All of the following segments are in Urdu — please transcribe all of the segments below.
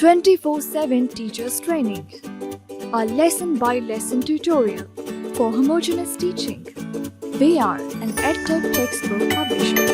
24/7 Teachers Training, a lesson-by-lesson tutorial for homogeneous teaching. We are an EdTech textbook publishers.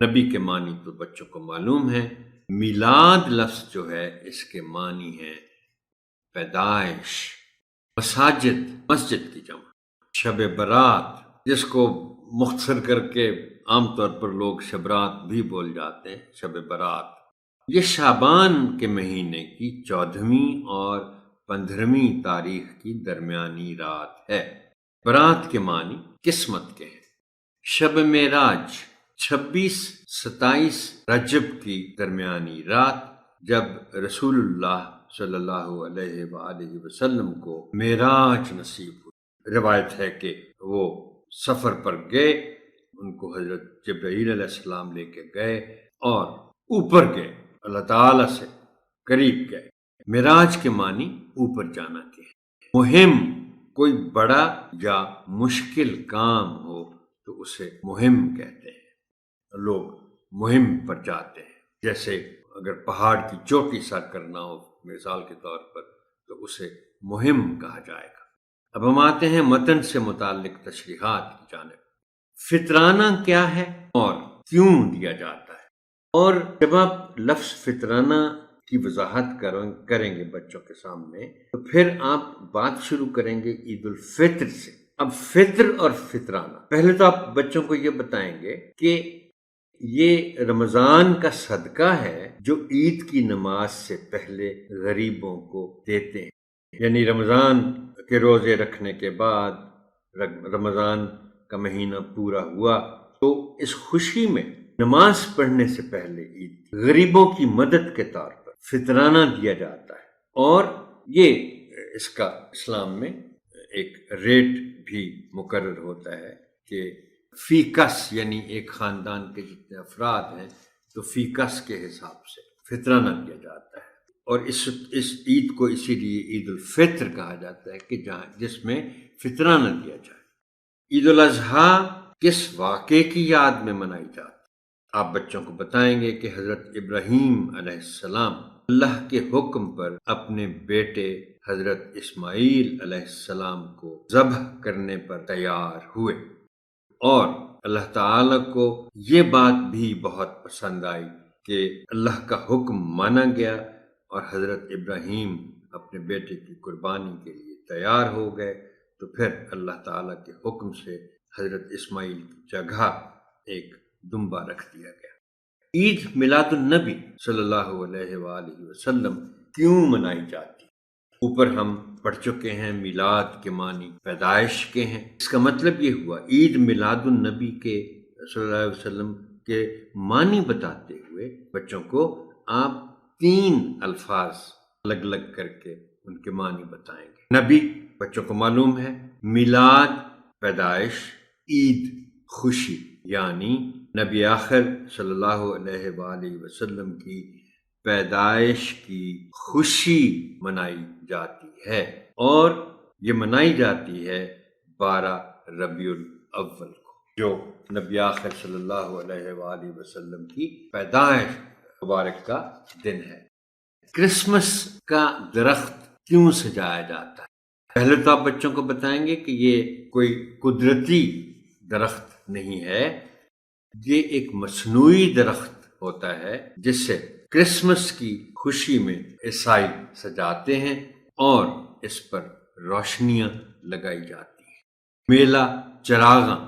نبی کے معنی تو بچوں کو معلوم ہے۔ میلاد لفظ جو ہے اس کے معنی ہے پیدائش۔ مساجد، مسجد کی جمع۔ شب برات، جس کو مختصر کر کے عام طور پر لوگ شبرات بھی بول جاتے ہیں، شب برات، یہ شعبان کے مہینے کی 14ویں اور 15ویں تاریخ کی درمیانی رات ہے۔ برات کے معنی قسمت کے ہیں۔ شب معراج 26-27 رجب کی درمیانی رات، جب رسول اللہ صلی اللہ علیہ وآلہ وسلم کو معراج نصیب ہوئی۔ روایت ہے کہ وہ سفر پر گئے، ان کو حضرت جبرائیل علیہ السلام لے کے گئے اور اوپر گئے، اللہ تعالیٰ سے قریب گئے۔ معراج کے معنی اوپر جانا کے ہیں۔ مہم، کوئی بڑا یا مشکل کام ہو تو اسے مہم کہتے ہیں۔ لوگ مہم پر جاتے ہیں، جیسے اگر پہاڑ کی چوٹی سر کرنا ہو مثال کے طور پر تو اسے مہم کہا جائے گا۔ اب ہم آتے ہیں متن سے متعلق تشریحات کی جانب۔ فطرانہ کیا ہے اور کیوں دیا جاتا ہے؟ اور جب آپ لفظ فطرانہ کی وضاحت کریں گے بچوں کے سامنے تو پھر آپ بات شروع کریں گے عید الفطر سے۔ اب فطر اور فطرانہ، پہلے تو آپ بچوں کو یہ بتائیں گے کہ یہ رمضان کا صدقہ ہے جو عید کی نماز سے پہلے غریبوں کو دیتے ہیں، یعنی رمضان کے روزے رکھنے کے بعد رمضان کا مہینہ پورا ہوا تو اس خوشی میں نماز پڑھنے سے پہلے عید غریبوں کی مدد کے طور پر فطرانہ دیا جاتا ہے، اور یہ اس کا اسلام میں ایک ریٹ بھی مقرر ہوتا ہے کہ فی کس، یعنی ایک خاندان کے جتنے افراد ہیں تو فی کس کے حساب سے فطرانہ دیا جاتا ہے۔ اور اس عید کو اسی لیے عید الفطر کہا جاتا ہے کہ جس میں فطرانہ دیا جائے۔ عید الاضحیٰ کس واقعے کی یاد میں منائی جاتی ہے؟ آپ بچوں کو بتائیں گے کہ حضرت ابراہیم علیہ السلام اللہ کے حکم پر اپنے بیٹے حضرت اسماعیل علیہ السلام کو ذبح کرنے پر تیار ہوئے، اور اللہ تعالیٰ کو یہ بات بھی بہت پسند آئی کہ اللہ کا حکم مانا گیا اور حضرت ابراہیم اپنے بیٹے کی قربانی کے لیے تیار ہو گئے۔ تو پھر اللہ تعالیٰ کے حکم سے حضرت اسماعیل کی جگہ ایک دمبا رکھ دیا گیا۔ عید میلاد النبی صلی اللہ علیہ وآلہ وسلم کیوں منائی جاتی؟ اوپر ہم پڑھ چکے ہیں میلاد کے معنی پیدائش کے ہیں۔ اس کا مطلب یہ ہوا عید میلاد النبی کے صلی اللہ علیہ وسلم کے معنی بتاتے ہوئے بچوں کو آپ 3 الفاظ الگ الگ کر کے ان کے معنی بتائیں گے۔ نبی بچوں کو معلوم ہے، میلاد پیدائش، عید خوشی، یعنی نبی آخر صلی اللہ علیہ وآلہ وسلم کی پیدائش کی خوشی منائی جاتی ہے، اور یہ منائی جاتی ہے 12 ربیع الاول کو، جو نبی آخر صلی اللہ علیہ وآلہ وسلم کی پیدائش مبارک کا دن ہے۔ کرسمس کا درخت کیوں سجایا جاتا ہے؟ پہلے تو آپ بچوں کو بتائیں گے کہ یہ کوئی قدرتی درخت نہیں ہے، یہ ایک مصنوعی درخت ہوتا ہے جس سے کرسمس کی خوشی میں عیسائی سجاتے ہیں اور اس پر روشنیاں لگائی جاتی ہیں۔ میلہ چراغاں،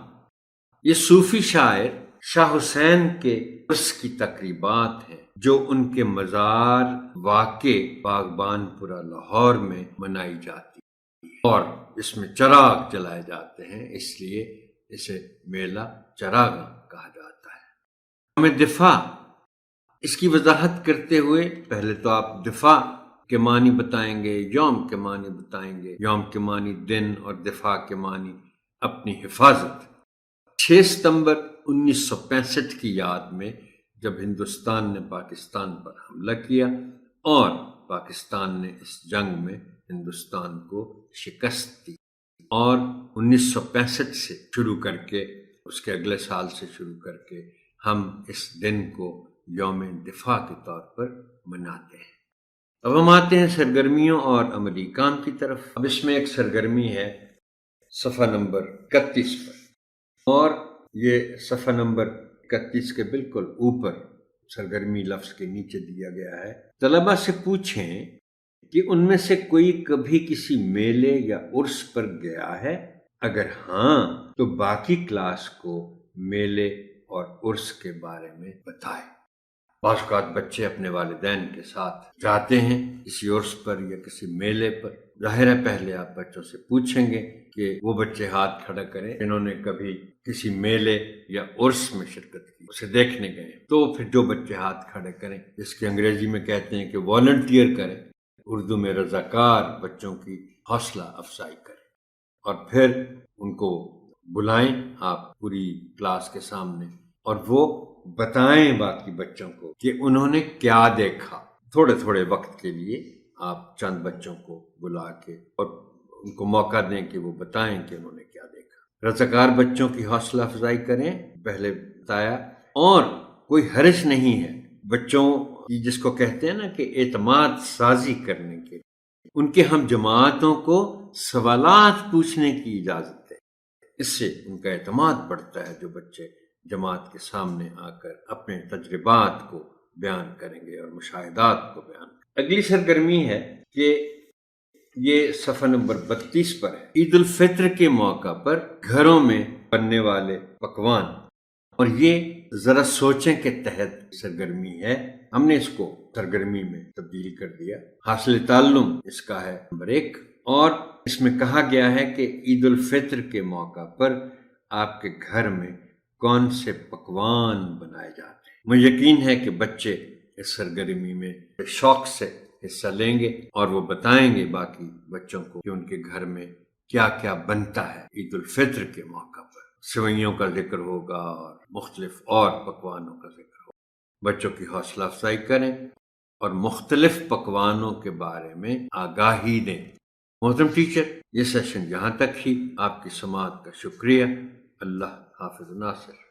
یہ صوفی شاعر شاہ حسین کے عرس کی تقریبات ہیں جو ان کے مزار واقع باغبان پورہ لاہور میں منائی جاتی ہے، اور اس میں چراغ جلائے جاتے ہیں، اس لیے اسے میلہ چراغاں کہا جاتا ہے۔ ہمیں دفاع، اس کی وضاحت کرتے ہوئے پہلے تو آپ دفاع کے معنی بتائیں گے، یوم کے معنی بتائیں گے۔ یوم کے معنی دن اور دفاع کے معنی اپنی حفاظت۔ 6 ستمبر 1965 کی یاد میں جب ہندوستان نے پاکستان پر حملہ کیا اور پاکستان نے اس جنگ میں ہندوستان کو شکست دی، اور 1965 سے شروع کر کے اس کے اگلے سال سے شروع کر کے ہم اس دن کو یوم دفاع کے طور پر مناتے ہیں۔ اب ہم آتے ہیں سرگرمیوں اور عملی کام کی طرف۔ اب اس میں ایک سرگرمی ہے صفحہ نمبر 31 پر، اور یہ صفحہ نمبر 31 کے بالکل اوپر سرگرمی لفظ کے نیچے دیا گیا ہے، طلبہ سے پوچھیں کہ ان میں سے کوئی کبھی کسی میلے یا عرس پر گیا ہے؟ اگر ہاں تو باقی کلاس کو میلے اور عرس کے بارے میں بتائے۔ بعض اوقات بچے اپنے والدین کے ساتھ جاتے ہیں کسی عرس پر یا کسی میلے پر، ظاہر ہے پہلے آپ بچوں سے پوچھیں گے کہ وہ بچے ہاتھ کھڑا کریں جنہوں نے کبھی کسی میلے یا عرس میں شرکت کی، اسے دیکھنے گئے، تو پھر جو بچے ہاتھ کھڑے کریں، جس کی انگریزی میں کہتے ہیں کہ والنٹیئر کریں، اردو میں رضاکار بچوں کی حوصلہ افزائی کریں، اور پھر ان کو بلائیں آپ پوری کلاس کے سامنے، اور وہ بتائیں باقی بچوں کو کہ انہوں نے کیا دیکھا۔ تھوڑے تھوڑے وقت کے لیے آپ چند بچوں کو بلا کے اور ان کو موقع دیں کہ وہ بتائیں کہ انہوں نے کیا دیکھا۔ رضاکار بچوں کی حوصلہ افزائی کریں، پہلے بتایا، اور کوئی حرج نہیں ہے بچوں کی، جس کو کہتے ہیں نا کہ اعتماد سازی کرنے کے، ان کے ہم جماعتوں کو سوالات پوچھنے کی اجازت ہے، اس سے ان کا اعتماد بڑھتا ہے۔ جو بچے جماعت کے سامنے آ کر اپنے تجربات کو بیان کریں گے اور مشاہدات کو بیان کریں گے۔ اگلی سرگرمی ہے کہ یہ صفحہ نمبر 32 پر ہے، عید الفطر کے موقع پر گھروں میں بننے والے پکوان، اور یہ ذرا سوچیں کے تحت سرگرمی ہے، ہم نے اس کو سرگرمی میں تبدیل کر دیا۔ حاصل تعلم اس کا ہے نمبر 1، اور اس میں کہا گیا ہے کہ عید الفطر کے موقع پر آپ کے گھر میں کون سے پکوان بنائے جاتے ہیں۔ مجھے یقین ہے کہ بچے اس سرگرمی میں شوق سے حصہ لیں گے اور وہ بتائیں گے باقی بچوں کو کہ ان کے گھر میں کیا کیا بنتا ہے عید الفطر کے موقع پر۔ سوئیوں کا ذکر ہوگا اور مختلف اور پکوانوں کا ذکر ہوگا۔ بچوں کی حوصلہ افزائی کریں اور مختلف پکوانوں کے بارے میں آگاہی دیں۔ محترم ٹیچر، یہ سیشن یہاں تک ہی، آپ کی سماعت کا شکریہ۔ اللہ حافظ ناصر۔